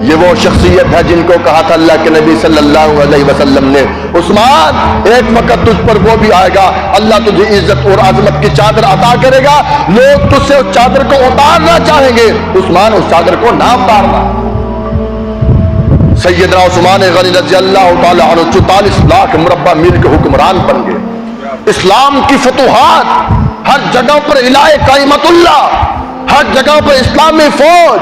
یہ وہ شخصیت ہے جن کو کہا تھا اللہ کے نبی صلی اللہ علیہ وسلم نے، عثمان ایک وقت تجھ پر وہ بھی آئے گا، اللہ تجھے عزت اور عظمت کی چادر عطا کرے گا، لوگ تجھ سے اس چادر کو اتارنا چاہیں گے، عثمان اس چادر کو نہ اتارنا۔ سیدنا عثمان غنی رضی اللہ تعالی عنہ 44 لاکھ مربع میل کے حکمران بن گئے۔ اسلام کی فتوحات، ہر جگہ پر الہ قائمت اللہ، ہر جگہ پر اسلامی فوج،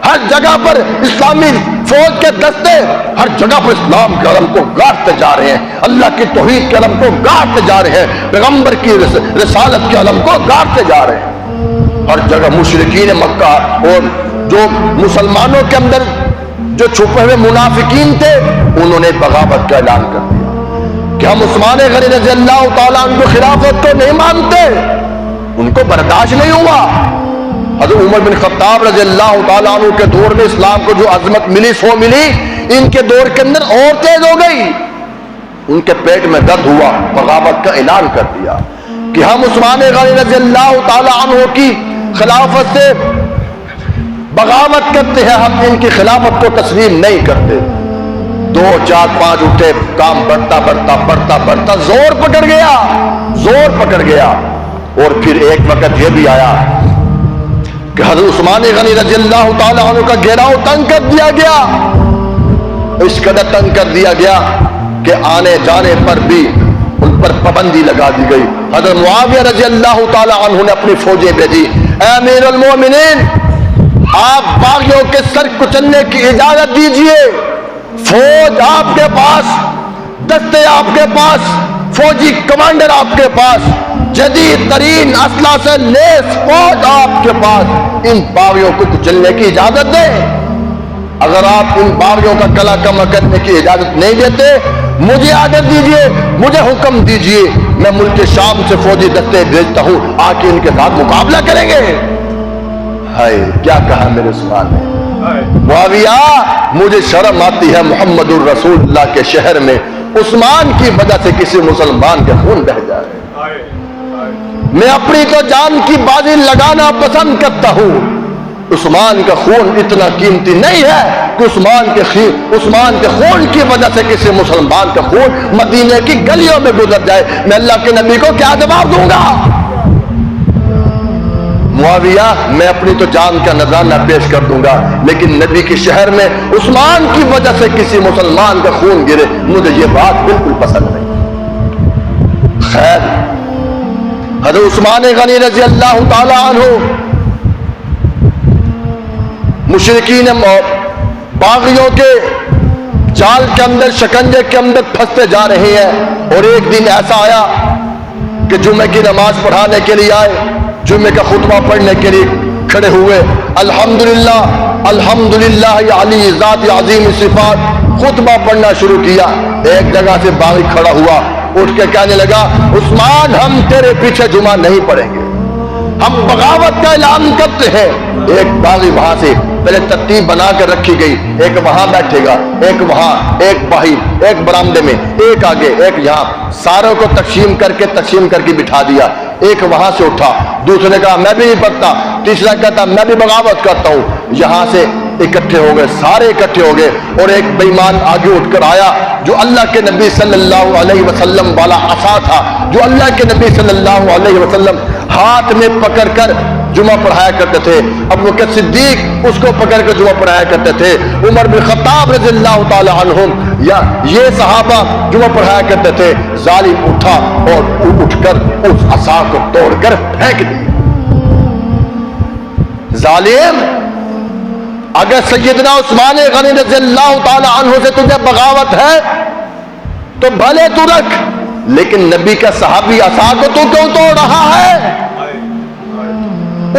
ہر جگہ پر اسلامی فوج کے دستے، ہر جگہ پر اسلام کے علم کو گاڑتے جا رہے ہیں، اللہ کی توحید کے علم کو گاڑتے جا رہے ہیں، پیغمبر کی رسالت کے علم کو گاڑتے جا رہے ہیں۔ ہر جگہ مشرکین مکہ اور جو مسلمانوں کے اندر جو چھپے ہوئے منافقین تھے، انہوں نے بغاوت کا اعلان کر دیا کہ ہم عثمان غنی رضی اللہ تعالیٰ عنہ خلافت کو نہیں مانتے، ان کو برداشت نہیں ہوا۔ حضرت عمر بن خطاب رضی اللہ تعالیٰ عنہ کے دور میں اسلام کو جو عظمت ملی سو ملی، ان کے دور کے اندر اور تیز ہو گئی، ان کے پیٹ میں درد ہوا، بغاوت کا اعلان کر دیا کہ ہم عثمان غنی رضی اللہ تعالیٰ عنہ کی خلافت سے بغاوت کرتے ہیں، ہم ان کی خلافت کو تسلیم نہیں کرتے۔ 2 4 5 اٹھے، کام بڑھتا بڑھتا بڑھتا بڑھتا زور پکڑ گیا، زور پکڑ گیا۔ اور پھر ایک وقت یہ بھی آیا کہ حضرت عثمان غنی رضی اللہ تعالیٰ عنہ کا گھیراؤ تنگ کر دیا گیا، اس قدر تنگ کر دیا گیا کہ آنے جانے پر بھی ان پر پابندی لگا دی گئی۔ حضرت معاویہ رضی اللہ تعالیٰ عنہ نے اپنی فوجیں بھیجی، اے امیر المومنین آپ باغیوں کے سر کچلنے کی اجازت دیجئے، فوج آپ کے پاس، دستے آپ کے پاس، فوجی کمانڈر آپ کے پاس، جدید ترین اسلحہ سے لیس فوج آپ کے پاس، ان باغیوں کو کچلنے کی اجازت دیں۔ اگر آپ ان باغیوں کا کلا کما کرنے کی اجازت نہیں دیتے، مجھے آگے دیجئے، مجھے حکم دیجئے، میں ملک شام سے فوجی دستے بھیجتا ہوں، آ کے ان کے ساتھ مقابلہ کریں گے۔ ہائے کیا کہا میرے عثمان نے، معاویہ مجھے شرم آتی ہے محمد الرسول اللہ کے شہر میں عثمان کی وجہ سے کسی مسلمان کے خون بہہ جائے۔ میں اپنی تو جان کی بازی لگانا پسند کرتا ہوں، عثمان کا خون اتنا قیمتی نہیں ہے کہ عثمان کے خون کی وجہ سے کسی مسلمان کا خون مدینے کی گلیوں میں گزر جائے، میں اللہ کے نبی کو کیا جواب دوں گا؟ معاویہ میں اپنی تو جان کا نذرانہ پیش کر دوں گا، لیکن نبی کے شہر میں عثمان کی وجہ سے کسی مسلمان کا خون گرے، مجھے یہ بات بالکل پسند نہیں۔ خیر، حضرت عثمان غنی رضی اللہ تعالی عنہ مشرکین باغیوں کے جال کے اندر، شکنجے کے اندر پھنستے جا رہے ہیں، اور ایک دن ایسا آیا کہ جمعے کی نماز پڑھانے کے لیے آئے، جمعے کا خطبہ پڑھنے کے لیے کھڑے ہوئے، الحمدللہ الحمدللہ علی ذات عظیم صفات، خطبہ پڑھنا شروع کیا۔ ایک جگہ سے باغی کھڑا ہوا، اٹھ کے کہنے لگا، عثمان ہم تیرے پیچھے جمعہ نہیں پڑھیں گے، ہم بغاوت کا اعلان کرتے ہیں۔ ایک باغی وہاں سے پہلے ترتیب بنا کر رکھی گئی، ایک وہاں بیٹھے گا، ایک وہاں، ایک باہر، ایک برآمدے میں، ایک آگے، ایک یہاں، ساروں کو تقسیم کر کے بٹھا دیا۔ ایک وہاں سے اٹھا، دوسرے نے کہا میں بھی نہیں پڑھتا، تیسرا کہتا میں بھی بغاوت کرتا ہوں۔ یہاں سے اکٹھے ہو گئے، سارے اکٹھے ہو گئے، اور ایک بے ایمان آگے اٹھ کر آیا جو اللہ کے نبی صلی اللہ علیہ وسلم والا عصا تھا، جو اللہ کے نبی صلی اللہ علیہ وسلم ہاتھ میں پکڑ کر جمعہ پڑھایا کرتے تھے، ابو بکر صدیق اس کو پکڑ کر جمعہ پڑھایا کرتے تھے، عمر بن خطاب رضی اللہ تعالی عنہم یا یہ صحابہ جمعہ پڑھایا کرتے تھے۔ ظالم اٹھا اور اٹھ کر اس عصا کو توڑ کر پھینک دیا۔ ظالم، اگر سیدنا عثمان غنی رضی اللہ تعالی عنہ سے تجھے بغاوت ہے تو بھلے تو رکھ، لیکن نبی کا صحابی عصا کو تو کیوں توڑ رہا ہے؟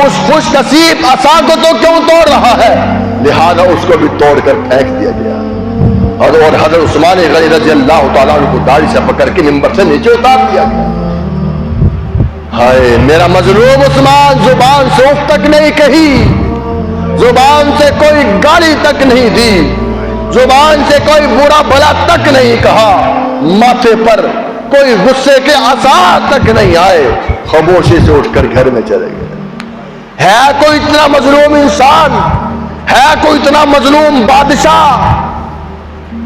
اس خوش نصیب عصا کو تو کیوں توڑ رہا ہے؟ لہذا اس کو بھی توڑ کر پھینک دیا گیا، اور حضرت عثمان غنی رضی اللہ تعالیٰ عنہ کو داڑھی سے پکڑ کے منبر سے نیچے اتار دیا گیا۔ ہائے میرا مظلوم عثمان، زبان سے اف تک نہیں کہی، زبان سے کوئی گالی تک نہیں دی، زبان سے کوئی برا بھلا تک نہیں کہا، ماتھے پر کوئی غصے کے آثار تک نہیں آئے، خاموشی سے اٹھ کر گھر میں چلے گئے۔ ہے کوئی اتنا مظلوم انسان، ہے کوئی اتنا مظلوم بادشاہ؟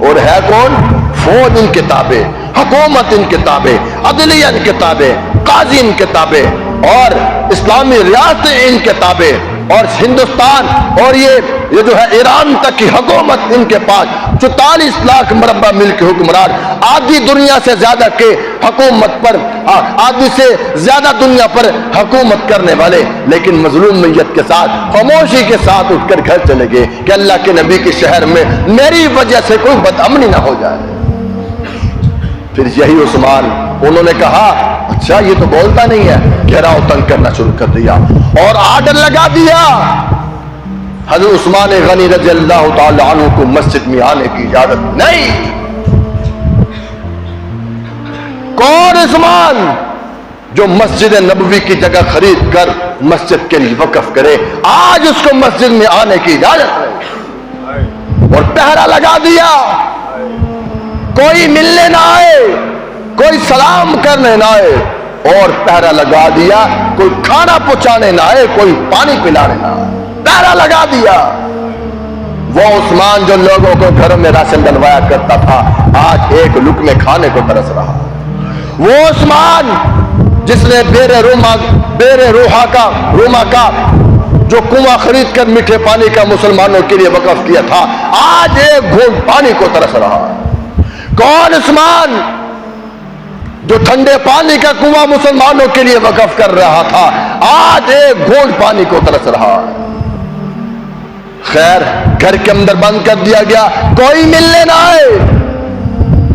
اور ہے کون؟ فوج ان کے تابع، حکومت ان کے تابع، عدلیہ ان کے تابع، قاضی ان کے تابع، اور اسلامی ریاستیں ان کے تابع، اور ہندوستان اور یہ جو ہے ایران تک کی حکومت ان کے پاس 44 لاکھ مربع میل کے حکمران، آدھی دنیا سے زیادہ کے حکومت پر، آدھی سے زیادہ دنیا پر حکومت کرنے والے، لیکن مظلومیت کے ساتھ، خاموشی کے ساتھ اٹھ کر گھر چلے گئے کہ اللہ کے نبی کے شہر میں میری وجہ سے کوئی بدامنی نہ ہو جائے۔ پھر یہی عثمان، انہوں نے کہا اچھا یہ تو بولتا نہیں ہے، گھیراؤ تنگ کرنا شروع کر دیا اور آرڈر لگا دیا حضرت عثمان غنی رضی اللہ تعالی عنہ کو مسجد میں آنے کی اجازت نہیں۔ کون عثمان؟ جو مسجد نبوی کی جگہ خرید کر مسجد کے لیے وقف کرے، آج اس کو مسجد میں آنے کی اجازت نہیں، اور پہرا لگا دیا، کوئی ملنے نہ آئے، کوئی سلام کرنے نہ آئے، اور پہرا لگا دیا کوئی کھانا پہنچانے نہ آئے، کوئی پانی پلانے نہ آئے، پہرا لگا دیا۔ وہ عثمان جو لوگوں کو گھروں میں راشن ڈلوایا کرتا تھا، آج ایک لقمے کھانے کو ترس رہا۔ وہ عثمان جس نے بیر روحا کا جو کنواں خرید کر میٹھے پانی کا مسلمانوں کے لیے وقف کیا تھا، آج ایک گھونٹ پانی کو ترس رہا۔ کون عثمان جو ٹھنڈے پانی کا کنواں مسلمانوں کے لیے وقف کر رہا تھا، آج ایک گھونٹ پانی کو ترس رہا۔ خیر گھر کے اندر بند کر دیا گیا، کوئی ملنے نہ آئے،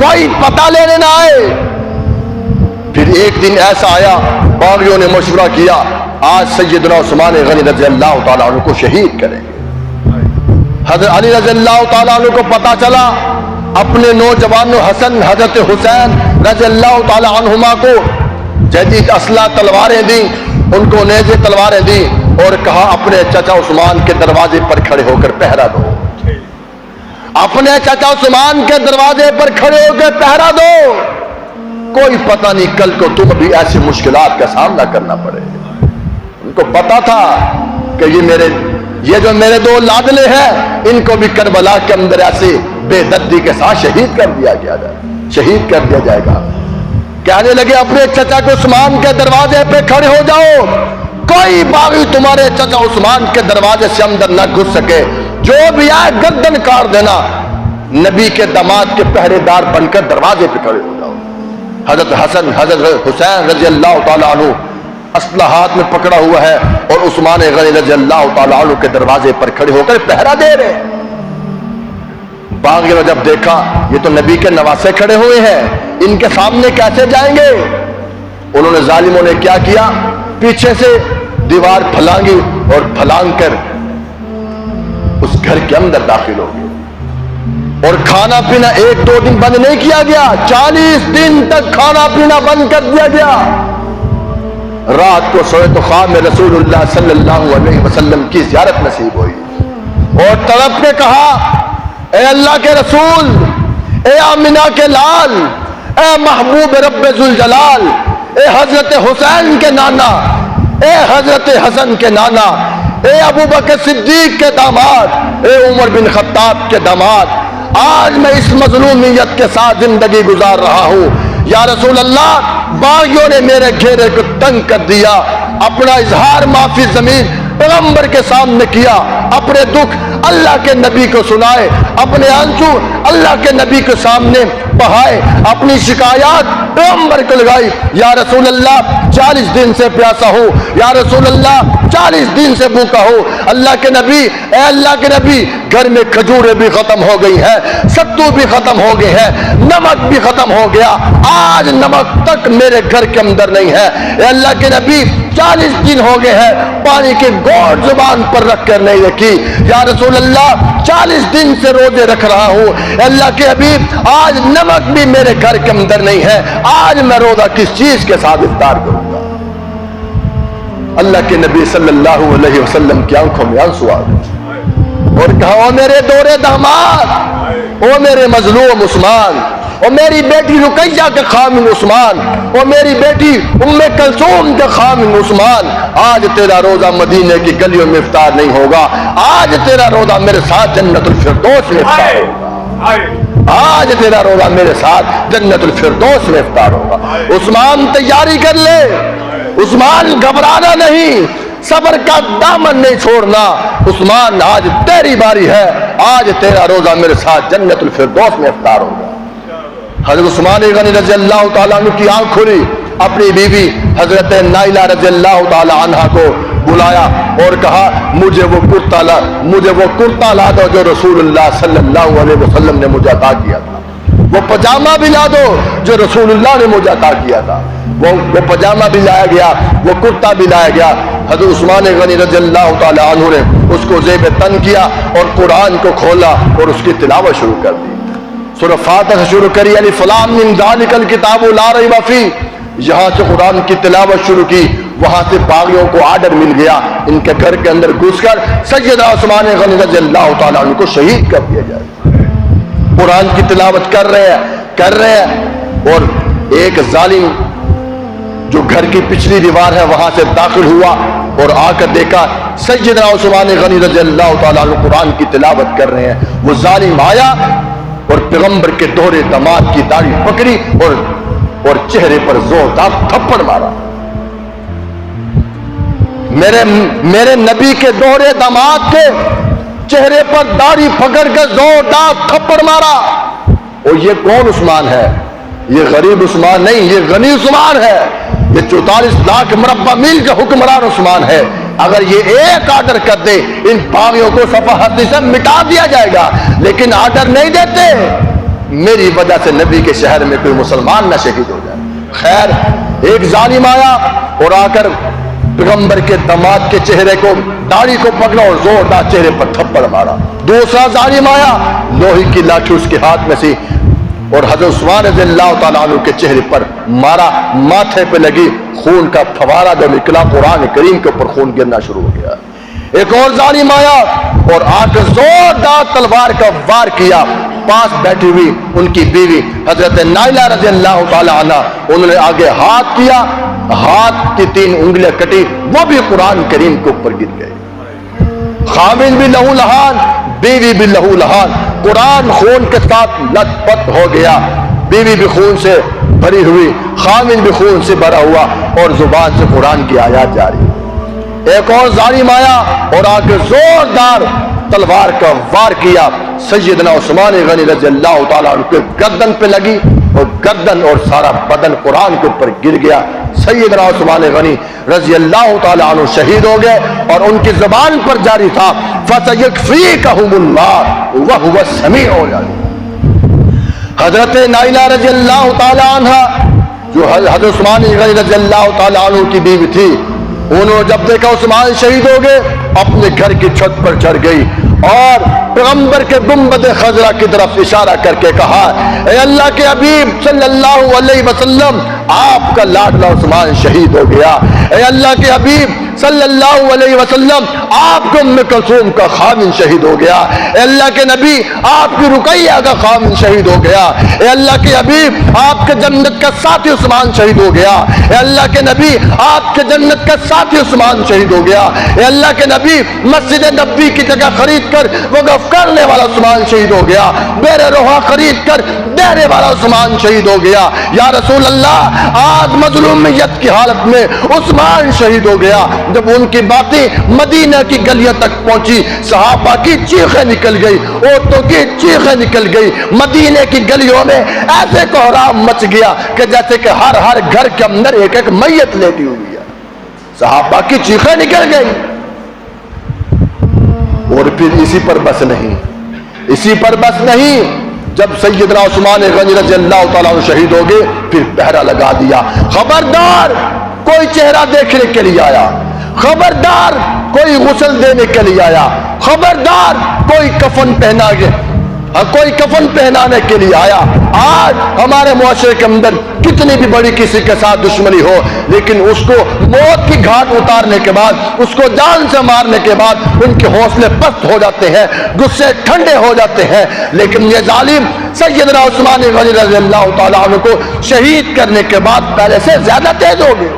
کوئی پتہ لینے نہ آئے۔ پھر ایک دن ایسا آیا، باغیوں نے مشورہ کیا آج سیدنا عثمان غنی رضی اللہ تعالیٰ عنہ کو شہید کریں گے۔ حضرت علی رضی اللہ تعالیٰ عنہ کو پتا چلا، اپنے نوجوانوں حسن حضرت حسین رضی اللہ تعالیٰ عنہما کو جدید اسلحہ تلواریں دیں، ان کو نیزے تلواریں دیں، اور کہا اپنے چچا عثمان کے دروازے پر کھڑے ہو کر پہرا دو، اپنے چچا عثمان کے دروازے پر کھڑے ہو کر پہرا دو، کوئی پتہ نہیں کل کو تم بھی ایسی مشکلات کا سامنا کرنا پڑے۔ ان کو پتا تھا کہ یہ جو میرے دو لادلے ہیں، ان کو بھی کربلا کے اندر ایسے بے دردی کے ساتھ شہید کر دیا جائے گا۔ کہنے لگے اپنے چچا کے عثمان کے دروازے پہ کھڑے ہو جاؤ، کوئی باغی تمہارے چچا عثمان کے دروازے سے اندر نہ گھس سکے، جو بھی آئے گردن کاٹ دینا۔ نبی کے داماد کے پہرے دار بن کر دروازے پہ کھڑے ہو جاؤ۔ حضرت حسن حضرت حسین رضی اللہ تعالیٰ عنہ اسلحہ ہاتھ میں پکڑا ہوا ہے، اور عثمان غنی رضی اللہ تعالیٰ عنہ کے دروازے پر کھڑے ہو کر پہرا دے رہے۔ باغیوں نے جب دیکھا یہ تو نبی کے نواسے کھڑے ہوئے ہیں، ان کے سامنے کیسے جائیں گے؟ انہوں نے ظالموں نے کیا کیا، پیچھے سے دیوار پھلانگی اور پھلانگ کر اس گھر کے اندر داخل ہو گئے، اور کھانا پینا 1-2 دن بند نہیں کیا گیا، 40 دن تک کھانا پینا بند کر دیا گیا۔ رات کو سوئے تو خواب میں رسول اللہ صلی اللہ علیہ وسلم کی زیارت نصیب ہوئی، اور تڑپ کے کہا اے اللہ کے رسول، اے آمنہ کے لال، اے محبوب رب ذوالجلال، اے حضرت حسین کے نانا، اے حضرت حسن کے نانا، اے ابو بکر صدیق کے داماد، اے عمر بن خطاب کے داماد، آج میں اس مظلومیت کے ساتھ زندگی گزار رہا ہوں، یا رسول اللہ باغیوں نے میرے گھیرے کو تنگ کر دیا، اپنا اظہار معافی زمین پیغمبر کے سامنے کیا، اپنے دکھ اللہ کے نبی کو سنائے، اپنے آنسو اللہ کے نبی کے سامنے بہائے، اپنی شکایات پیغمبر کو لگائی، یا رسول اللہ 40 دن سے پیاسا ہوں، یا رسول اللہ 40 دن سے بھوکا ہوں، اللہ کے نبی، اے اللہ کے نبی گھر میں کھجوریں بھی ختم ہو گئی ہیں، ستو بھی ختم ہو گئے ہیں، نمک بھی ختم ہو گیا، آج نمک تک میرے گھر کے اندر نہیں ہے، اے اللہ کے نبی 40 دن ہو گئے ہیں، پانی کی گھونٹ زبان پر رکھ کر نہیں رکھی، یا رسول اللہ 40 دن سے روزے رکھ رہا ہوں، اے اللہ کے حبیب آج نمک بھی میرے گھر کے اندر نہیں ہے، آج میں روزہ کس چیز کے ساتھ افطار کروں گا؟ اللہ کے نبی صلی اللہ علیہ وسلم کی آنکھوں میں آنسو آ گئے، اور کہا او میرے دورے داماد، او میرے مظلوم عثمان، اور میری بیٹی رقیہ کے خامن عثمان، اور میری بیٹی ام کلثوم کے خامن عثمان، آج تیرا روزہ مدینے کی گلیوں میں افطار نہیں ہوگا، آج تیرا روزہ میرے ساتھ جنت الفردوس میں افطار ہوگا، آج تیرا روزہ میرے ساتھ جنت الفردوس میں افطار ہوگا۔ عثمان تیاری کر لے، عثمان گھبرانا نہیں، صبر کا دامن نہیں چھوڑنا۔ عثمان آج تیری باری ہے، آج تیرا روزہ میرے ساتھ جنت الفردوس میں افطار ہوگا۔ حضرت عثمان غنی رضی اللہ تعالیٰ عنہ کی آنکھ کھلی، اپنی بیوی حضرت نائلہ رضی اللہ تعالیٰ عنہ کو بلایا اور کہا مجھے وہ کرتا لا دو جو رسول اللہ صلی اللہ علیہ وسلم نے مجھے عطا کیا تھا، وہ پجامہ بھی لا دو جو رسول اللہ نے مجھے عطا کیا تھا۔ وہ پجامہ بھی لایا گیا، وہ کرتا بھی لایا گیا۔ حضرت عثمان غنی رضی اللہ تعالیٰ عنہ نے اس کو زیب تن کیا اور قرآن کو کھولا اور اس کی تلاوت شروع کر دی۔ سورہ فاتحہ شروع کری، الف لام میم ذالک الکتاب لا ریب فیہ، یہاں سے قرآن کی تلاوت شروع کی۔ وہاں سے باغیوں کو آرڈر مل گیا ان کے گھر کے اندر گھس کر سیدنا عثمان غنی رضی اللہ تعالیٰ عنہ کو شہید کر دیا جائے۔ قرآن کی تلاوت کر رہے ہیں اور ایک ظالم جو گھر کی پچھلی دیوار ہے وہاں سے داخل ہوا اور آ کر دیکھا سیدنا عثمان غنی رضی اللہ تعالیٰ عنہ قرآن کی تلاوت کر رہے ہیں۔ وہ ظالم آیا اور پیغمبر کے دوہرے داماد کی داڑھی پکڑی اور چہرے پر زوردار تھپڑ مارا۔ میرے نبی کے دوہرے داماد کے چہرے پر داڑھی پکڑ کر زوردار تھپڑ مارا۔ اور یہ کون عثمان ہے؟ یہ غریب عثمان نہیں، یہ غنی عثمان ہے، یہ 44 لاکھ مربع میل کا حکمران عثمان ہے۔ اگر یہ ایک آرڈر کر دے ان باغیوں کو صفحاتی سے مٹا دیا جائے گا، لیکن آرڈر نہیں دیتے، میری وجہ سے نبی کے شہر میں کوئی مسلمان نہ شہید ہو جائے۔ خیر ایک ظالم آیا اور آ کر پیغمبر کے داماد کے چہرے کو داڑھی کو پکڑا اور زوردار چہرے پر تھپڑ مارا۔ دوسرا ظالم آیا، لوہے کی لاٹھی اس کے ہاتھ میں سی اور حضرت عثمان رضی اللہ تعالیٰ عنہ کے چہرے پر مارا، ماتھے پہ لگی، خون کا فوارہ جب نکلا قرآن کریم کے اوپر خون گرنا شروع ہو گیا۔ ایک اور ظالم آیا اور آ کر زوردار تلوار کا وار کیا۔ پاس بیٹھی ہوئی ان کی بیوی حضرت نائلہ رضی اللہ تعالیٰ عنہ، انہوں نے آگے ہاتھ کیا، ہاتھ کی 3 انگلیاں کٹی، وہ بھی قرآن کریم کے اوپر گر گئے۔ خاوند بھی لہو لہان، بیوی بھی لہو لہان، قرآن خون کے ساتھ لت پت ہو گیا، بیوی بھی خون سے بھری ہوئی، خاوند بھی خون سے بھرا ہوا اور زبان سے قرآن کی آیات جاری۔ ایک اور ظالم آیا اور آ کے زوردار تلوار کا وار کیا، سیدنا عثمان غنی رضی اللہ تعالیٰ عنہ کے گردن پہ لگی اور گردن اور سارا بدن قرآن کے اوپر گر گیا۔ سیدنا عثمان غنی رضی اللہ تعالیٰ عنہ شہید ہو گئے اور ان کی زبان پر جاری تھا فَسَيَكْفِيكَهُمُ اللَّهُ وَهُوَ السَّمِيعُ الْعَلِيمُ۔ حضرت نائلہ رضی اللہ تعالیٰ عنہ جو حضرت عثمان غنی رضی اللہ تعالیٰ عنہ کی بیوی تھی، انہوں نے جب دیکھا عثمان شہید ہو گئے اپنے گھر کی چھت پر چڑھ گئی اور پیغمبر کے گنبد خضرا کی طرف اشارہ کر کے کہا اے اللہ کے حبیب صلی اللہ علیہ وسلم، آپ کا لاڈلا عثمان شہید ہو گیا۔ اے اللہ کے حبیب صلی اللہ علیہ وسلم، آپ کو ام کلثوم کا خامن شہید ہو گیا۔ اے اللہ کے نبی، آپ کی رقیہ کا خامن شہید ہو گیا۔ اے اللہ کے حبیب، آپ کے جنت کا ساتھی عثمان شہید ہو گیا۔ اے اللہ کے نبی، آپ کے جنت کا ساتھی عثمان شہید ہو گیا۔ اے اللہ کے نبی، مسجد نبی کی جگہ خرید کر وقف کرنے والا عثمان شہید ہو گیا، بیر روحا خرید کر دینے والا عثمان شہید ہو گیا۔ یا رسول اللہ، آج مظلومیت کی حالت میں عثمان شہید ہو گیا۔ جب ان کی باتیں مدینہ کی گلیاں تک پہنچی، صحابہ کی چیخیں نکل گئی، عورتوں کی چیخیں نکل گئی، مدینہ کی گلیوں میں ایسے کوہرام مچ گیا کہ جیسے کہ ہر گھر کے اندر ایک ایک میت لیٹی ہوئی ہے۔ صحابہ کی چیخیں نکل گئی۔ اور پھر اسی پر بس نہیں، جب سیدنا عثمان غنی رضی اللہ تعالیٰ عنہ شہید ہو گئے پھر پہرا لگا دیا، خبردار کوئی چہرہ دیکھنے کے لیے آیا، خبردار کوئی غسل دینے کے لیے آیا، خبردار کوئی کفن پہنا گیا، کوئی کفن پہنانے کے لیے آیا. آج ہمارے معاشرے کے اندر کتنی بھی بڑی کسی کے ساتھ دشمنی ہو, لیکن اس کو موت کی گھاٹ اتارنے کے بعد, اس کو جان سے مارنے کے بعد ان کے حوصلے پست ہو جاتے ہیں, غصے ٹھنڈے ہو جاتے ہیں. لیکن یہ ظالم سیدنا عثمان غنی رضی اللہ تعالیٰ عنہ کو شہید کرنے کے بعد پہلے سے زیادہ تیز ہو گئے.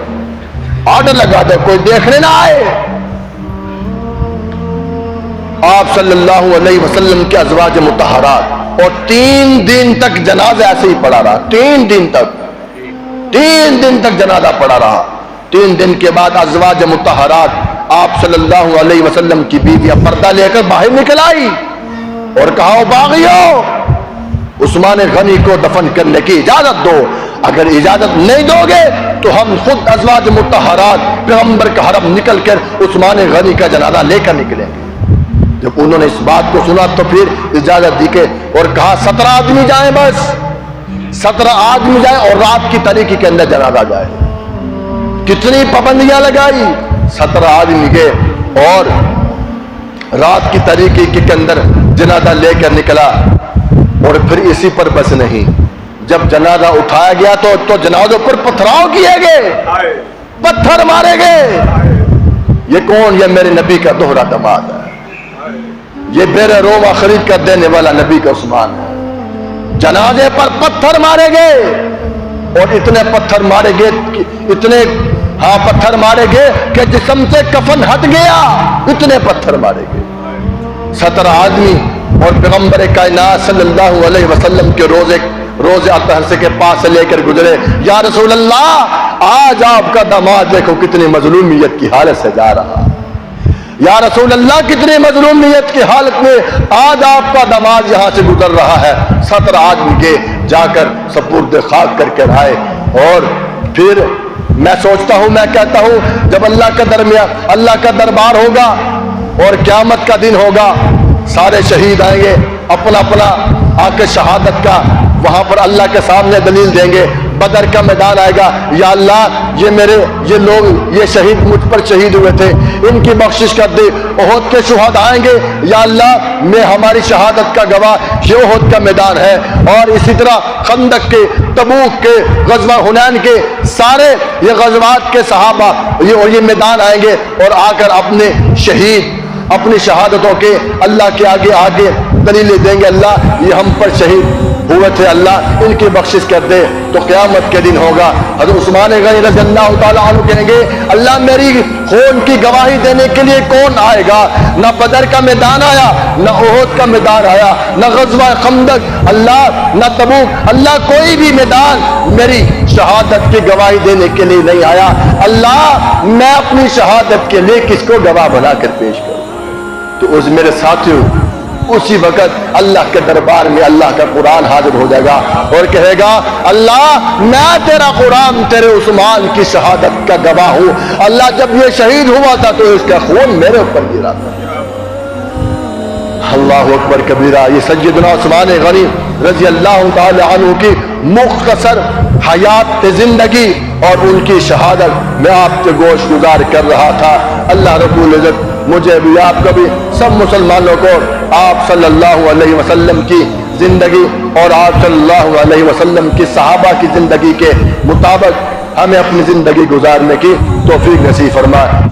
آرڈر لگا دے کوئی دیکھنے نہ آئے. آپ صلی اللہ علیہ وسلم کے ازواج مطہرات, اور 3 دن تک جنازہ ایسے ہی پڑا رہا. 3 دن تک جنازہ پڑا رہا. 3 دن کے بعد ازواج مطہرات آپ صلی اللہ علیہ وسلم کی بیویاں پردہ لے کر باہر نکل آئی اور کہا باغیو, عثمان غنی کو دفن کرنے کی اجازت دو. اگر اجازت نہیں دو گے تو ہم خود ازواج مطہرات پیغمبر کا حرم نکل کر عثمان غنی کا جنازہ لے کر نکلیں گے. جب انہوں نے اس بات کو سنا تو پھر اجازت دی کے اور کہا 17 آدمی جائیں, بس 17 آدمی جائیں اور رات کی تاریکی کے اندر جنازہ جائے. کتنی پابندیاں لگائی. 17 آدمی گئے اور رات کی تاریکی کے اندر جنازہ لے کر نکلا. اور پھر اسی پر بس نہیں, جب جنازہ اٹھایا گیا تو جنازوں پر پتھراؤ کیے گئے, پتھر مارے گئے. یہ کون؟ یہ میرے نبی کا دوہرا دماد ہے, یہ بیر روما خرید کر دینے والا نبی کا عثمان ہے. جنازے پر پتھر مارے گئے, اور اتنے پتھر مارے گئے, اتنے پتھر مارے گئے کہ جسم سے کفن ہٹ گیا. اتنے پتھر مارے گئے. 17 آدمی اور پیغمبر کائنات صلی اللہ علیہ وسلم کے روزے اطہر کے پاس سے لے کر گزرے. یا رسول اللہ, آج آپ کا داماد دیکھو کتنی مظلومیت کی حالت سے جا رہا. یا رسول اللہ, کتنی مظلومیت کی حالت میں آج آپ کا داماد یہاں سے گزر رہا ہے. 17 آدمی کے جا کر سپرد خاک کر کے آئے. اور پھر میں سوچتا ہوں, میں کہتا ہوں, جب اللہ کا دربار ہوگا اور قیامت کا دن ہوگا, سارے شہید آئیں گے, اپنا اپنا آ کے شہادت کا وہاں پر اللہ کے سامنے دلیل دیں گے. بدر کا میدان آئے گا, یا اللہ یہ لوگ یہ شہید مجھ پر شہید ہوئے تھے, ان کی بخشش کر دے. احد کے شہداء آئیں گے, یا اللہ میں ہماری شہادت کا گواہ, یہ احد کا میدان ہے. اور اسی طرح خندق کے, تبوک کے, غزوہ حنین کے, سارے یہ غزوات کے صحابہ یہ میدان آئیں گے اور آ کر اپنے شہید اپنی شہادتوں کے اللہ کے آگے دلیلیں دیں گے. اللہ یہ ہم پر شہید ہوئے تھے, اللہ ان کی بخشش کر دے. تو قیامت کے دن ہوگا, حضرت عثمان غنی رضی اللہ تعالیٰ عنہ کہیں گے, اللہ میری خون کی گواہی دینے کے لیے کون آئے گا؟ نہ بدر کا میدان آیا, نہ احد کا میدان آیا, نہ غزوہ خندق, اللہ نہ تبوک, اللہ کوئی بھی میدان میری شہادت کی گواہی دینے کے لیے نہیں آیا. اللہ میں اپنی شہادت کے لیے کس کو گواہ بنا کر پیش کروں؟ تو اس میرے ساتھیوں, اسی وقت اللہ کے دربار میں اللہ کا قرآن حاضر ہو جائے گا اور کہے گا, اللہ میں تیرا قرآن تیرے عثمان کی شہادت کا گواہ ہوں. اللہ جب یہ شہید ہوا تھا تو اس کا خون میرے اوپر گرا تھا. اللہ اکبر کبیرہ. یہ سیدنا عثمان غنی رضی اللہ تعالی عنہ کی مختصر حیات زندگی اور ان کی شہادت میں آپ سے گوش گزار کر رہا تھا. اللہ رب العزت مجھے بھی آپ کو بھی سب مسلمانوں کو آپ صلی اللہ علیہ وسلم کی زندگی اور آپ صلی اللہ علیہ وسلم کی صحابہ کی زندگی کے مطابق ہمیں اپنی زندگی گزارنے کی توفیق نصیب فرمائے.